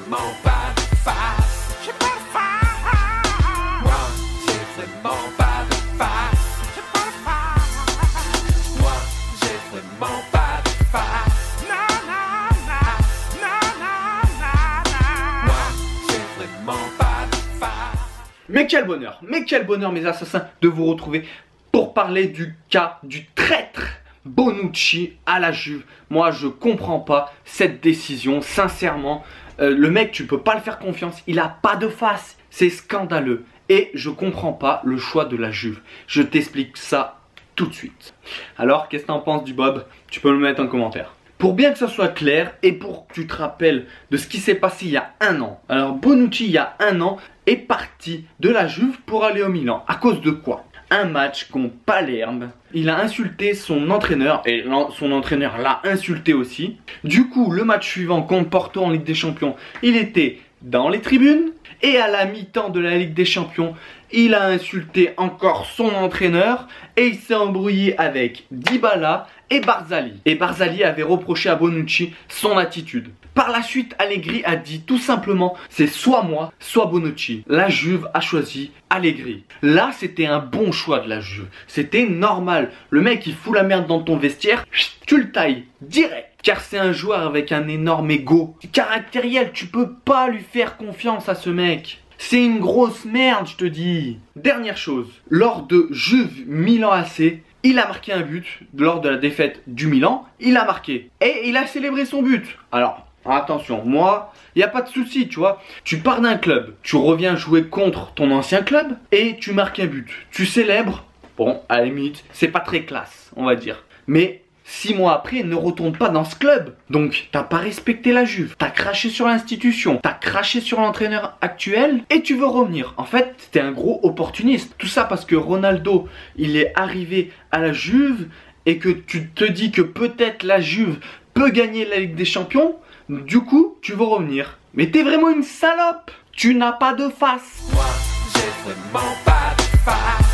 vraiment pas de face. J'ai pas de face. Moi, j'ai vraiment pas de face. J'ai pas de face. Moi, j'ai vraiment pas de face. Non, non, non, non, non, non, non. Moi, j'ai vraiment pas de face. Mais quel bonheur mes assassins de vous retrouver pour parler du cas du traître Bonucci à la Juve. Moi je comprends pas cette décision, sincèrement. Le mec, tu peux pas le faire confiance, il a pas de face, c'est scandaleux. Et je comprends pas le choix de la Juve. Je t'explique ça tout de suite. Alors qu'est-ce que t'en penses du Bob? Tu peux me le mettre en commentaire. Pour bien que ça soit clair et pour que tu te rappelles de ce qui s'est passé il y a un an. Alors Bonucci il y a un an est parti de la Juve pour aller au Milan. À cause de quoi? Un match contre Palerme. Il a insulté son entraîneur et son entraîneur l'a insulté aussi. Du coup, le match suivant contre Porto en Ligue des Champions, il était dans les tribunes. Et à la mi-temps de la Ligue des Champions, il a insulté encore son entraîneur et il s'est embrouillé avec Dybala et Barzagli. Et Barzagli avait reproché à Bonucci son attitude. Par la suite, Allegri a dit tout simplement, c'est soit moi, soit Bonucci. La Juve a choisi Allegri. Là, c'était un bon choix de la Juve. C'était normal. Le mec, il fout la merde dans ton vestiaire, tu le tailles direct. Car c'est un joueur avec un énorme ego caractériel. Tu peux pas lui faire confiance à ce mec. C'est une grosse merde, je te dis. Dernière chose, lors de Juve Milan AC, il a marqué un but. Lors de la défaite du Milan, il a marqué. Et il a célébré son but. Alors, attention, moi, il n'y a pas de souci, tu vois. Tu pars d'un club, tu reviens jouer contre ton ancien club et tu marques un but. Tu célèbres, bon, à la limite, c'est pas très classe, on va dire. Mais 6 mois après, ne retourne pas dans ce club. Donc, t'as pas respecté la Juve. T'as craché sur l'institution. T'as craché sur l'entraîneur actuel. Et tu veux revenir. En fait, t'es un gros opportuniste. Tout ça parce que Ronaldo, il est arrivé à la Juve. Et que tu te dis que peut-être la Juve peut gagner la Ligue des Champions. Du coup, tu veux revenir. Mais t'es vraiment une salope. Tu n'as pas de face. Moi, j'ai vraiment pas de face.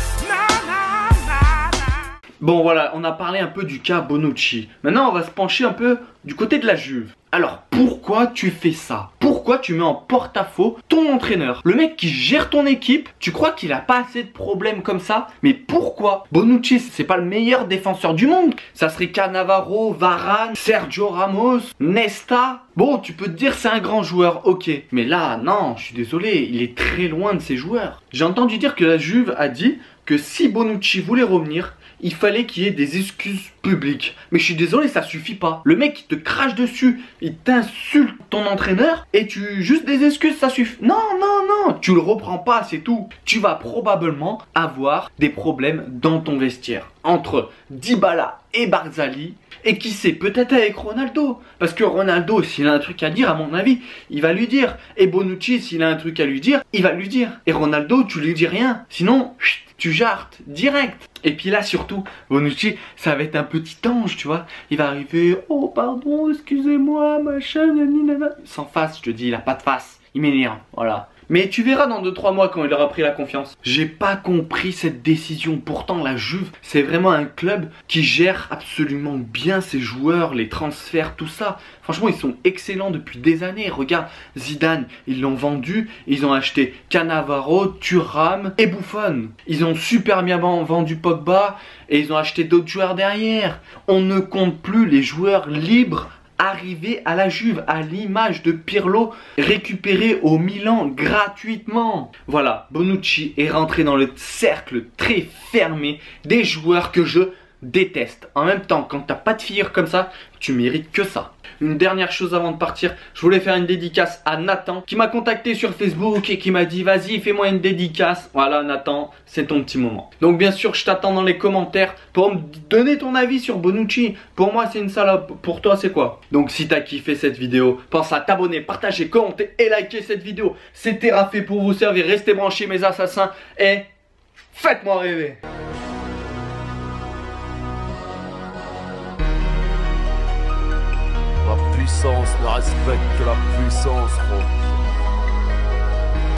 Bon voilà, on a parlé un peu du cas Bonucci. Maintenant on va se pencher un peu du côté de la Juve. Alors pourquoi tu fais ça? Pourquoi tu mets en porte-à-faux ton entraîneur? Le mec qui gère ton équipe, tu crois qu'il a pas assez de problèmes comme ça? Mais pourquoi? Bonucci c'est pas le meilleur défenseur du monde. Ça serait Cannavaro, Varane, Sergio Ramos, Nesta. Bon, tu peux te dire c'est un grand joueur, ok. Mais là, non, je suis désolé, il est très loin de ces joueurs. J'ai entendu dire que la Juve a dit que si Bonucci voulait revenir, il fallait qu'il y ait des excuses publiques. Mais je suis désolé, ça suffit pas. Le mec, il te crache dessus, il t'insulte ton entraîneur et juste des excuses, ça suffit. Non, non, non, tu le reprends pas, c'est tout. Tu vas probablement avoir des problèmes dans ton vestiaire. Entre Dybala et Barzagli. Et qui sait, peut-être avec Ronaldo. Parce que Ronaldo, s'il a un truc à dire, à mon avis, il va lui dire. Et Bonucci, s'il a un truc à lui dire, il va lui dire. Et Ronaldo, tu lui dis rien. Sinon, tu jartes direct. Et puis là, surtout, Bonucci, ça va être un petit ange, tu vois. Il va arriver, oh pardon, excusez-moi, machin, nanana. Sans face, je te dis, il a pas de face. Il m'énerve, voilà. Mais tu verras dans 2-3 mois quand il aura pris la confiance. J'ai pas compris cette décision. Pourtant la Juve, c'est vraiment un club qui gère absolument bien ses joueurs, les transferts, tout ça. Franchement, ils sont excellents depuis des années. Regarde, Zidane, ils l'ont vendu. Ils ont acheté Cannavaro, Thuram et Buffon. Ils ont super bien vendu Pogba et ils ont acheté d'autres joueurs derrière. On ne compte plus les joueurs libres arrivé à la Juve, à l'image de Pirlo, récupéré au Milan gratuitement. Voilà, Bonucci est rentré dans le cercle très fermé des joueurs que je déteste. En même temps, quand t'as pas de figure comme ça, tu mérites que ça. Une dernière chose avant de partir, je voulais faire une dédicace à Nathan qui m'a contacté sur Facebook et qui m'a dit vas-y fais-moi une dédicace. Voilà Nathan, c'est ton petit moment. Donc bien sûr je t'attends dans les commentaires pour me donner ton avis sur Bonucci. Pour moi c'est une salope, pour toi c'est quoi? Donc si t'as kiffé cette vidéo, pense à t'abonner, partager, commenter et liker cette vidéo. C'était Rafé pour vous servir, restez branchés mes assassins et faites-moi rêver. La puissance ne respecte que la puissance, gros.